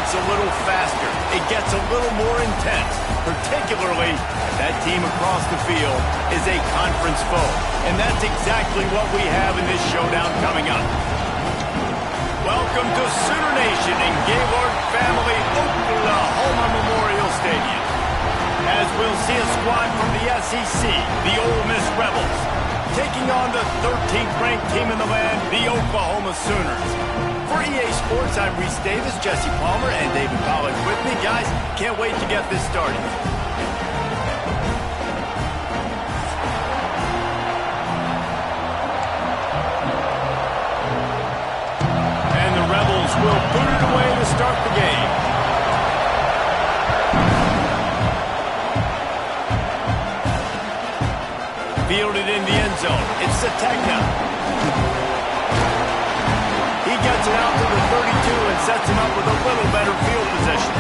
gets a little faster. It gets a little more intense, particularly if that team across the field is a conference foe. And that's exactly what we have in this showdown coming up. Welcome to Sooner Nation in Gaylord Family Oklahoma Memorial Stadium. As we'll see a squad from the SEC, the Ole Miss Rebels, taking on the 13th ranked team in the land, the Oklahoma Sooners. For EA Sports, I'm Reese Davis, Jesse Palmer, and David Pollack with me. Guys, can't wait to get this started. And the Rebels will boot it away to start the game. Fielded in the end zone. It's Sategna. He gets it out to the 32 and sets him up with a little better field position.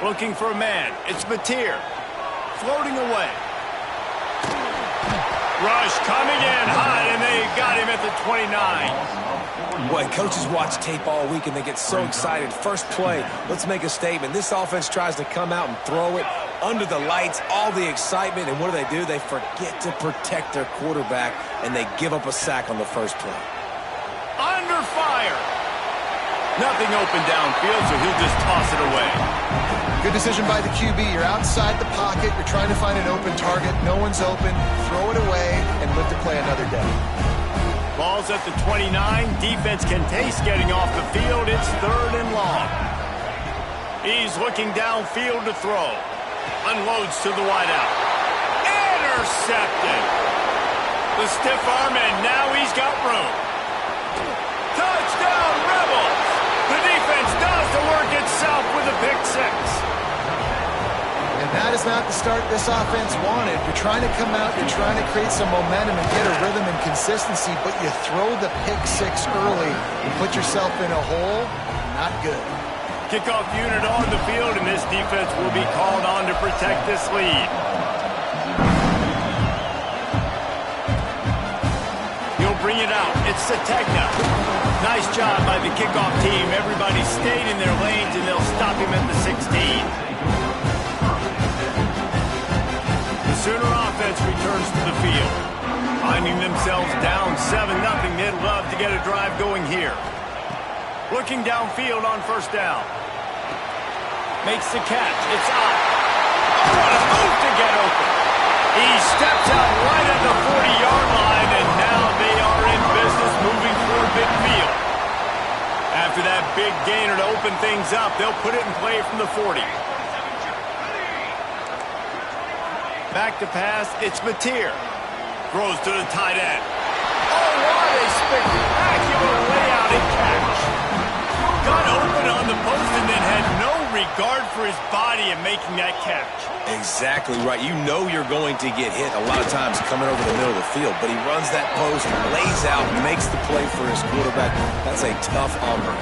Looking for a man. It's Mateer. Floating away. Rush coming in hot, and they got him at the 29. Boy, coaches watch tape all week and they get so excited. First play, let's make a statement. This offense tries to come out and throw it under the lights, all the excitement, and what do? They forget to protect their quarterback, and they give up a sack on the first play. Under fire. Nothing open downfield, so he'll just toss it away. Good decision by the QB. You're outside the pocket. You're trying to find an open target. No one's open. Throw it away and live to play another day. Ball's at the 29. Defense can taste getting off the field. It's 3rd and long. He's looking downfield to throw. Unloads to the wideout. Intercepted. The stiff arm, and now he's got room. Touchdown, Rebels! The defense does the work itself with a pick six. And that is not the start this offense wanted. You're trying to come out, you're trying to create some momentum and get a rhythm and consistency, but you throw the pick six early and put yourself in a hole. Not good. Kickoff unit on the field, and this defense will be called on to protect this lead. He'll bring it out. It's Sategna. Nice job by the kickoff team. Everybody stayed in their lanes, and they'll stop him at the 16. Sooner offense returns to the field. Finding themselves down 7-0, they'd love to get a drive going here. Looking downfield on first down. Makes the catch. It's out. What a move to get open. He steps out right at the 40-yard line, and now they are in business moving toward midfield. After that big gainer to open things up, they'll put it in play from the 40. Back to pass, it's Mateer. Throws to the tight end. Oh, what a spectacular layout and catch. Got open on the post and then had no regard for his body in making that catch. Exactly right. You know you're going to get hit a lot of times coming over the middle of the field, but he runs that post, lays out, makes the play for his quarterback. That's a tough hombre.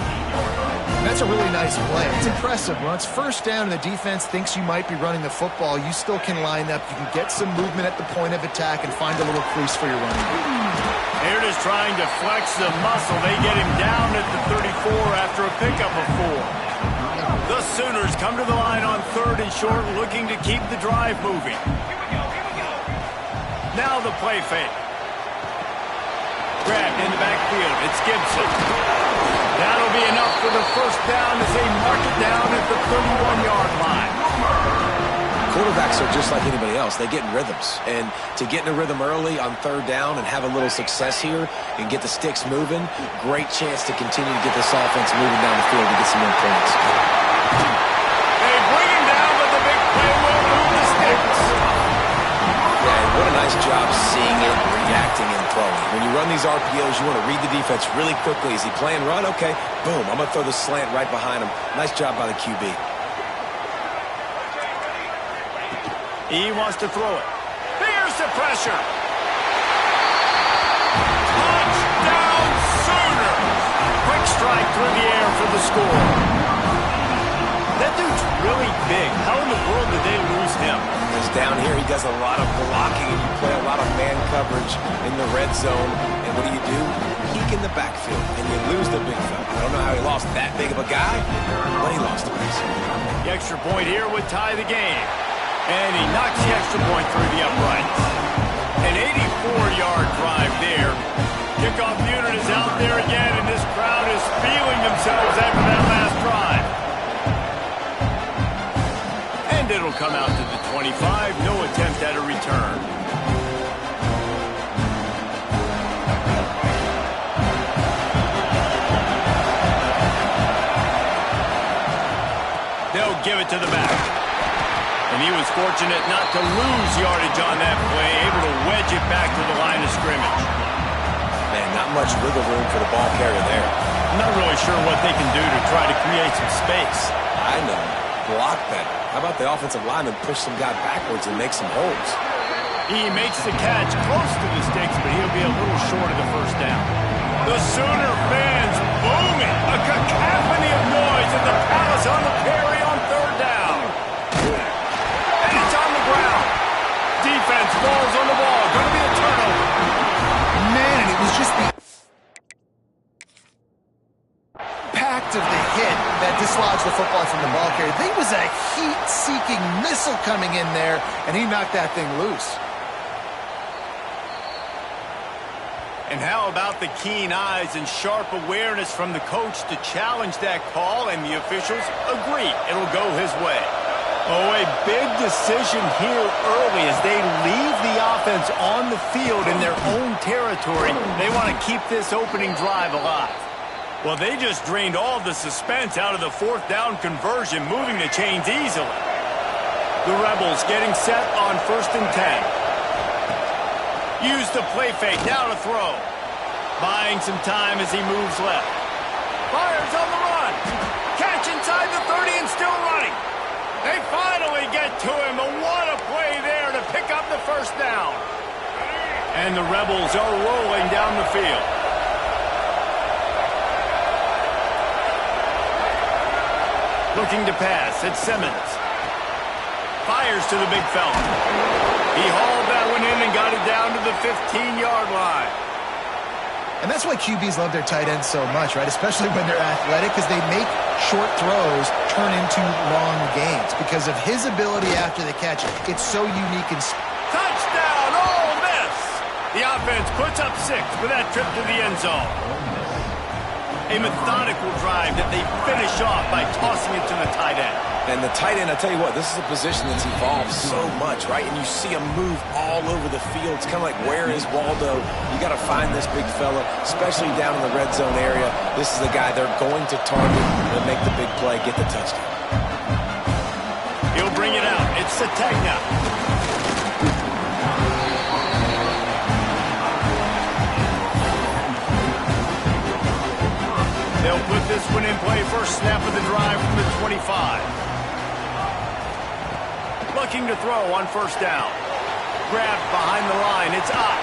That's a really nice play. It's impressive. When it's first down and the defense thinks you might be running the football, you still can line up. You can get some movement at the point of attack and find a little crease for your running back. They're just trying to flex the muscle. They get him down at the 34 after a pickup of 4. The Sooners come to the line on 3rd and short, looking to keep the drive moving. Now the play fake. Grabbed in the backfield. It's Gibson. That'll be enough for the first down as they mark it down at the 31-yard line. Quarterbacks are just like anybody else. They get in rhythms. And to get in a rhythm early on 3rd down and have a little success here and get the sticks moving, great chance to continue to get this offense moving down the field to get some more points. They bring him down, but the big play will move the sticks. Yeah, and what a nice job seeing it, reacting, and throwing. When you run these RPOs, you want to read the defense really quickly. Is he playing run? Okay, boom. I'm going to throw the slant right behind him. Nice job by the QB. He wants to throw it. Here's the pressure. Touchdown Sooners! Quick strike through the air for the score. That dude's really big. How in the world did they lose him? His down here. He does a lot of blocking, and you play a lot of man coverage in the red zone. And what do? Peek in the backfield, and you lose the big fella. I don't know how he lost that big of a guy, but he lost a piece. The extra point here would tie the game. And he knocks the extra point through the uprights. An 84-yard drive there. Kickoff unit is out there again, and this crowd is feeling themselves after that last drive. And it'll come out to the 25. No attempt at a return. They'll give it to the back. And he was fortunate not to lose yardage on that play, able to wedge it back to the line of scrimmage. Man, not much wiggle room for the ball carrier there. I'm not really sure what they can do to try to create some space. I know. Block that. How about the offensive lineman push some guy backwards and make some holes? He makes the catch close to the sticks, but he'll be a little short of the first down. The Sooner fans booming. A cacophony of noise at the Palace on the Prairie on third down. And it's on the ground. Defense falls on the ball. Going to be a turnover. Man, and it was just the impact of the hit that dislodged the football from the ball carrier. There was a heat-seeking missile coming in there, and he knocked that thing loose. And how about the keen eyes and sharp awareness from the coach to challenge that call, and the officials agree it'll go his way. Oh, a big decision here early as they leave the offense on the field in their own territory. They want to keep this opening drive alive. Well, they just drained all the suspense out of the fourth down conversion, moving the chains easily. The Rebels getting set on 1st and 10. Use the play fake, now to throw. Buying some time as he moves left. Fires on the run. Catch inside the 30 and still running. They finally get to him, but what a play there to pick up the first down. And the Rebels are rolling down the field. Looking to pass, it's Simmons. Fires to the big fella. He hauled that one in and got it down to the 15-yard line. And that's why QBs love their tight ends so much, right? Especially when they're athletic, because they make short throws turn into long gains. Because of his ability after the catch, it's so unique and... Touchdown, Ole Miss! The offense puts up 6 for that trip to the end zone. A methodical drive that they finish off by tossing it to the tight end. And the tight end, I tell you what, this is a position that's evolved so much, right? And you see him move all over the field. It's kind of like, where is Waldo? You got to find this big fella, especially down in the red zone area. This is the guy they're going to target and make the big play, get the touchdown. He'll bring it out. It's Sategna. They'll put this one in play. First snap of the drive from the 25. Looking to throw on 1st down. Grabbed behind the line. It's up.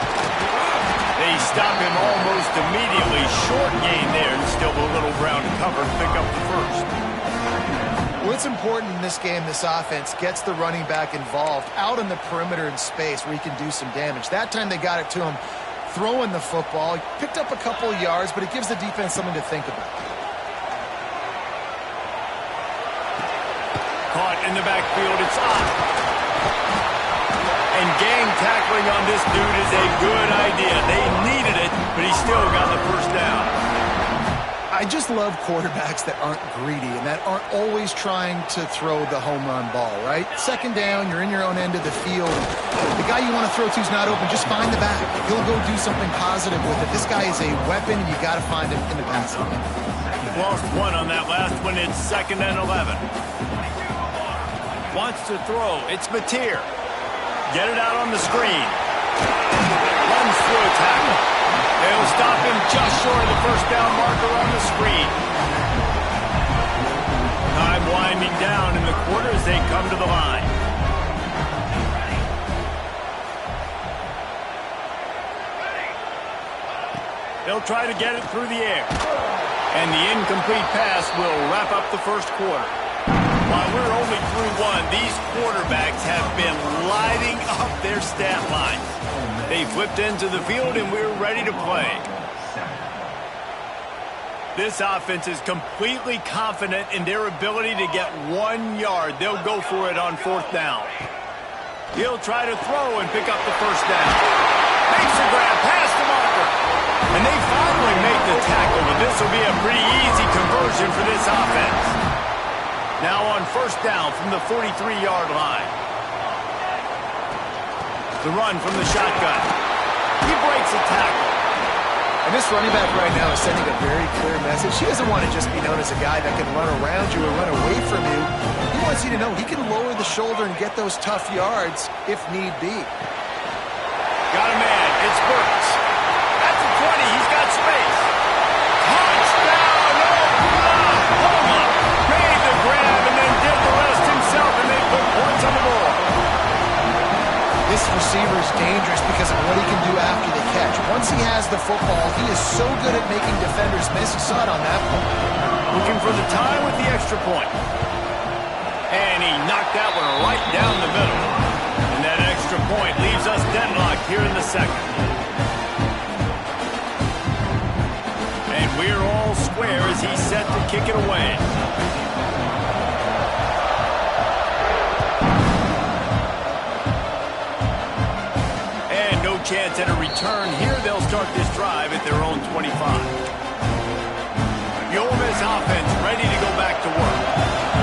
They stop him almost immediately. Short gain there. And still a little ground cover to pick up the first. Well, it's important in this game, this offense gets the running back involved out in the perimeter in space where he can do some damage. That time they got it to him throwing the football. He picked up a couple of yards, but it gives the defense something to think about. Caught in the backfield, it's up. And gang tackling on this dude is a good idea. They needed it, but he still got the first down. I just love quarterbacks that aren't greedy and that aren't always trying to throw the home run ball, right? 2nd down, you're in your own end of the field. The guy you want to throw to is not open. Just find the back. He'll go do something positive with it. This guy is a weapon, and you got to find him in the passing game. Lost one on that last one. It's 2nd and 11. Wants to throw. It's Mateer. Get it out on the screen. Runs through a tackle. They'll stop him just short of the first down marker on the screen. Time winding down in the quarter as they come to the line. They'll try to get it through the air. And the incomplete pass will wrap up the first quarter. While we're only only through one, these quarterbacks have been lighting up their stat lines. They flipped into the field, and we're ready to play. This offense is completely confident in their ability to get 1 yard. They'll go for it on 4th down. He'll try to throw and pick up the 1st down. Makes a grab past the marker. And they finally make the tackle, but this will be a pretty easy conversion for this offense. Now on 1st down from the 43-yard line. The run from the shotgun. He breaks a tackle. And this running back right now is sending a very clear message. He doesn't want to just be known as a guy that can run around you or run away from you. He wants you to know he can lower the shoulder and get those tough yards if need be. Got a man. It's Burks. At the 20, he's got space. Touchdown, Oklahoma. Made the grab and then did the rest himself, and they put points on the board. This receiver is dangerous because of what he can do after the catch. Once he has the football, he is so good at making defenders miss. You saw it on that play. Looking for the tie with the extra point. And he knocked that one right down the middle. And that extra point leaves us deadlocked here in the second. And we're all square as he's set to kick it away. Chance at a return here. They'll start this drive at their own 25. The Ole Miss offense ready to go back to work.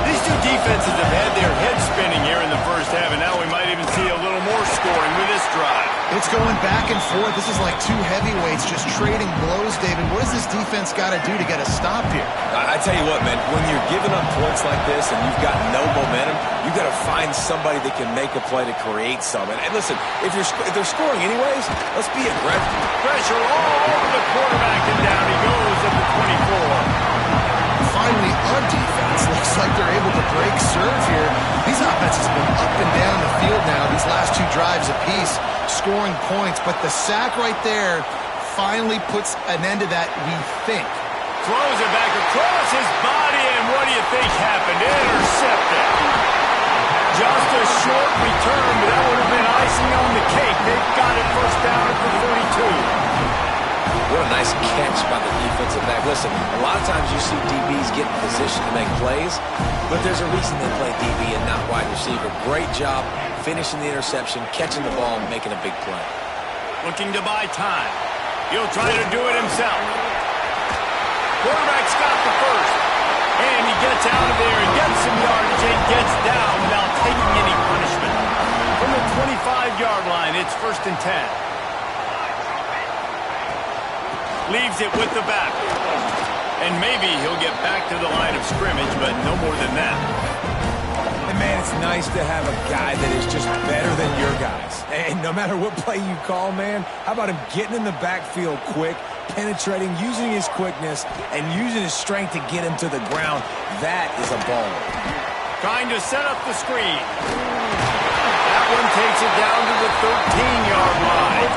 These two defenses have had their heads spinning here in the first half, and now we might even see a little more scoring with this drive. It's going back and forth. This is like two heavyweights just trading blows, David. What does this defense got to do to get a stop here? I tell you what, man, when you're giving up points like this and you've got no momentum, you've got to find somebody that can make a play to create something. And listen, if they're scoring anyways, let's be aggressive. Pressure all over the quarterback, and down he goes at the 24. Finally, on defense, looks like they're able to break serve here. These offenses have been up and down the field now, these last two drives apiece, scoring points. But the sack right there finally puts an end to that, we think. Throws it back across his body, and what do you think happened? Intercepted. Just a short return, but that would have been icing on the cake. They've got it 1st down at the 32. What a nice catch by the defensive back. Listen, a lot of times you see DBs get in position to make plays, but there's a reason they play DB and not wide receiver. Great job finishing the interception, catching the ball, and making a big play. Looking to buy time. He'll try to do it himself. Quarterback's got the first. And he gets out of there and gets some yardage and gets down without taking any punishment. From the 25-yard line, it's 1st and 10. Leaves it with the back. And maybe he'll get back to the line of scrimmage, but no more than that. And man, it's nice to have a guy that is just better than your guys. And no matter what play you call, man, how about him getting in the backfield quick, penetrating, using his quickness, and using his strength to get him to the ground? That is a ball. Trying to set up the screen. That one takes it down to the 13-yard line.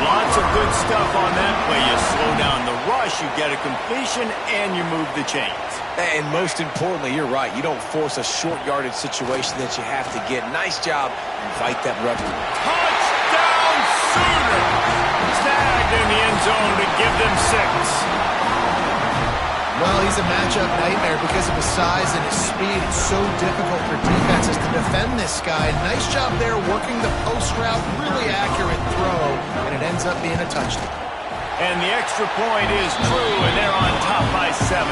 Lots of good stuff on that play. You slow down the rush, you get a completion, and you move the chains. And most importantly, you're right. You don't force a short yardage situation that you have to get. Nice job. Invite that run. Touchdown, Sooners! Snagged in the end zone to give them 6. Well, he's a matchup nightmare because of his size and his speed. It's so difficult for defenses to defend this guy. Nice job there working the post route. Really accurate throw, and it ends up being a touchdown. And the extra point is true, and they're on top by 7.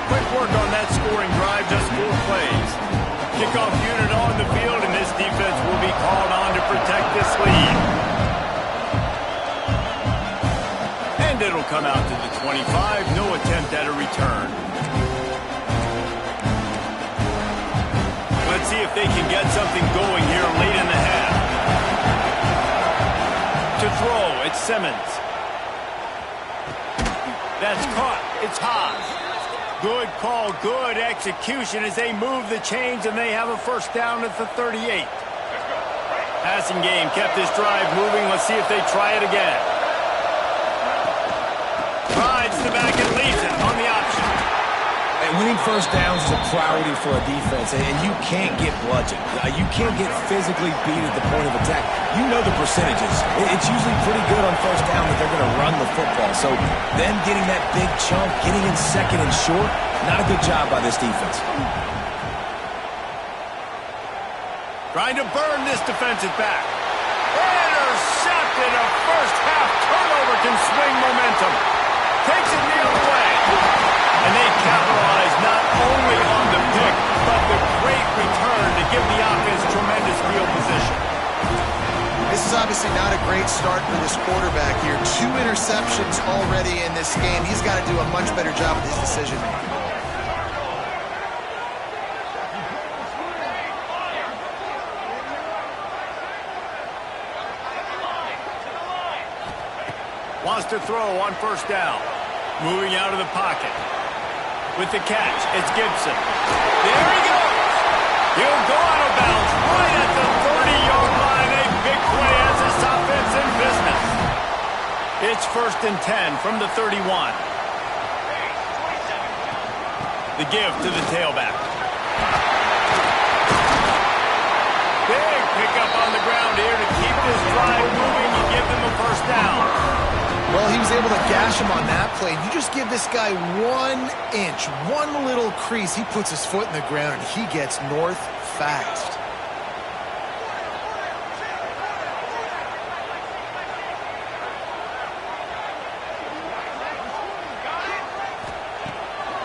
Quick work on that scoring drive, just 4 plays. Kickoff unit on the field, and this defense will be called on to protect this lead. And it'll come out to the 25. No attempt at a return. Let's see if they can get something going here late in the half. To throw, it's Simmons. That's caught. It's Haas. Good call, good execution as they move the chains, and they have a 1st down at the 38. Passing game kept this drive moving. Let's see if they try it again. Rides the back and leaves it on the option. And Winning first downs is a priority for a defense, and you can't get bludgeoned. You can't get physically beat at the point of attack. You know the percentages. It's usually pretty good on first down that they're going to run the football. So them getting that big chunk, getting in second and short, not a good job by this defense. Trying to burn this defensive back. Intercepted. A first-half turnover can swing momentum. Takes it the other way. And they capitalize not only on the pick, but the great return to give the offense tremendous field position. This is obviously not a great start for this quarterback here. 2 interceptions already in this game. He's got to do a much better job with his decision-making. Wants to throw on first down. Moving out of the pocket. With the catch, it's Gibson. There he goes. He'll go out of bounds right at the 30-yard line. A big play as this offense in business. It's 1st and 10 from the 31. The give to the tailback. Big pickup on the ground here to keep this drive moving and give them a first down. Well, he was able to gash him on that play. You just give this guy 1 inch, one little crease. He puts his foot in the ground, and he gets north fast.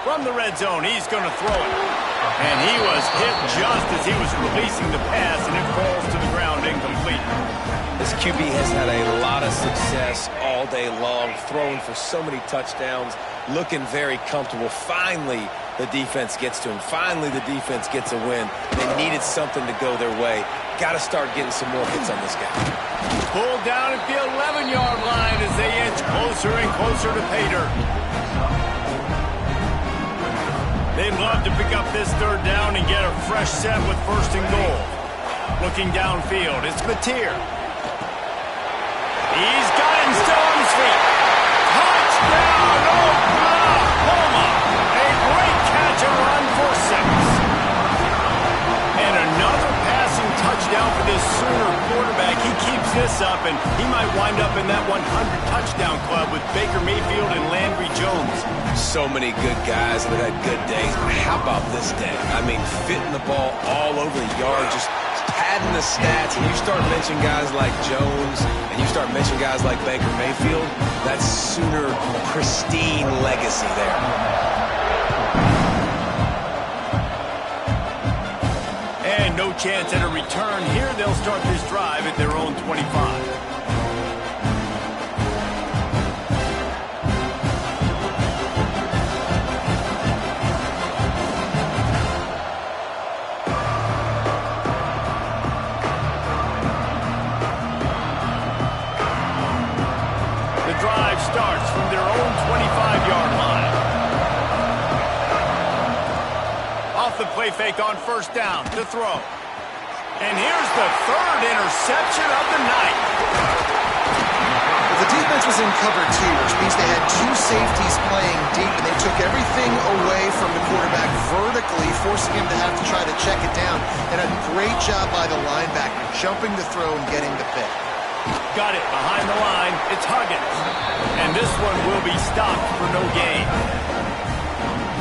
From the red zone, he's going to throw it. And he was hit just as he was releasing the pass, and it falls to the ground incomplete. This QB has had a lot of success all day long, throwing for so many touchdowns, looking very comfortable. Finally, the defense gets to him. Finally, the defense gets a win. They needed something to go their way. Got to start getting some more hits on this guy. Pulled down at the 11-yard line as they inch closer and closer to pay dirt. They'd love to pick up this 3rd down and get a fresh set with 1st and goal. Looking downfield, it's Mateer. He's got him still on his feet. Touchdown, Oklahoma. A great catch and run for 6. And another passing touchdown for this Sooner quarterback. He keeps this up, and he might wind up in that 100-touchdown club with Baker Mayfield and Landry Jones. So many good guys that had good days. How about this day? I mean, fitting the ball all over the yard, just padding the stats, and you start mentioning guys like Jones, and you start mentioning guys like Baker Mayfield, that's Sooner pristine legacy there. And no chance at a return here. They'll start this drive at their own 25. Starts from their own 25-yard line. Off the play fake on first down to throw. And here's the 3rd interception of the night. The defense was in cover 2, which means they had 2 safeties playing deep, and they took everything away from the quarterback vertically, forcing him to have to try to check it down. And a great job by the linebacker, jumping the throw and getting the pick. Got it behind the line. It's Huggins. And this one will be stopped for no gain.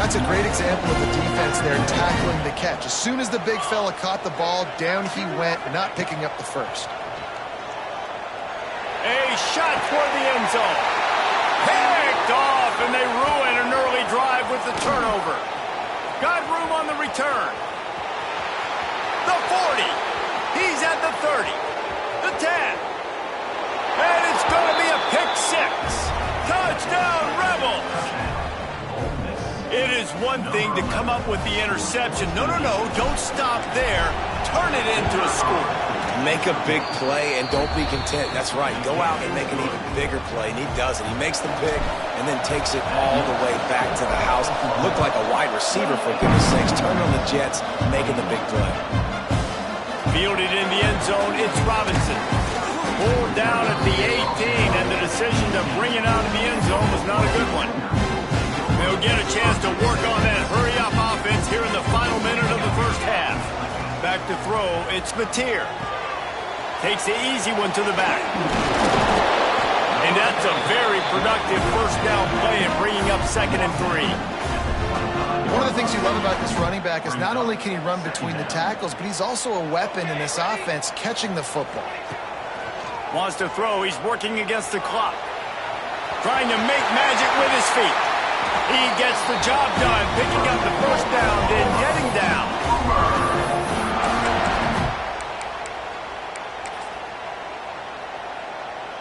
That's a great example of the defense there tackling the catch. As soon as the big fella caught the ball, down he went, not picking up the first. A shot toward the end zone. Picked off, and they ruin an early drive with the turnover. Got room on the return. The 40. He's at the 30. The 10. And it's going to be a pick 6. Touchdown, Rebels! It is one thing to come up with the interception. No, don't stop there. Turn it into a score. Make a big play and don't be content. That's right. Go out and make an even bigger play, and he does it. He makes the pick and then takes it all the way back to the house. Looked like a wide receiver, for goodness sakes. Turn on the Jets, making the big play. Fielded in the end zone, it's Robinson. Pulled down at the 18, and the decision to bring it out of the end zone was not a good one. They'll get a chance to work on that hurry-up offense here in the final minute of the first half. Back to throw, it's Mateer. Takes the easy one to the back. And that's a very productive first down play and bringing up 2nd and 3. One of the things you love about this running back is not only can he run between the tackles, but he's also a weapon in this offense catching the football. Wants to throw. He's working against the clock. Trying to make magic with his feet. He gets the job done, picking up the first down, then getting down.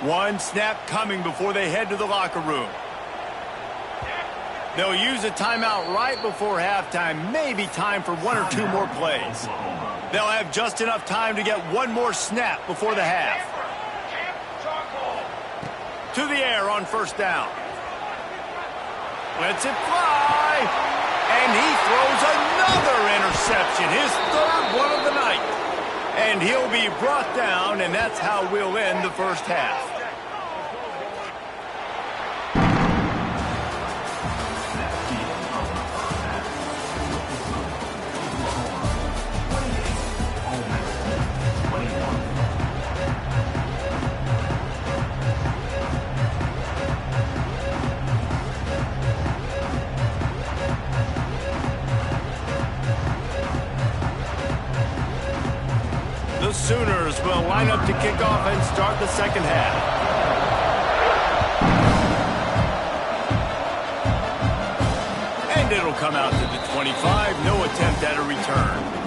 One snap coming before they head to the locker room. They'll use a timeout right before halftime. Maybe time for 1 or 2 more plays. They'll have just enough time to get one more snap before the half. To the air on first down. Lets it fly. And he throws another interception. His 3rd one of the night. And he'll be brought down, and that's how we'll end the first half. The Sooners will line up to kick off and start the second half. And it'll come out to the 25. No attempt at a return.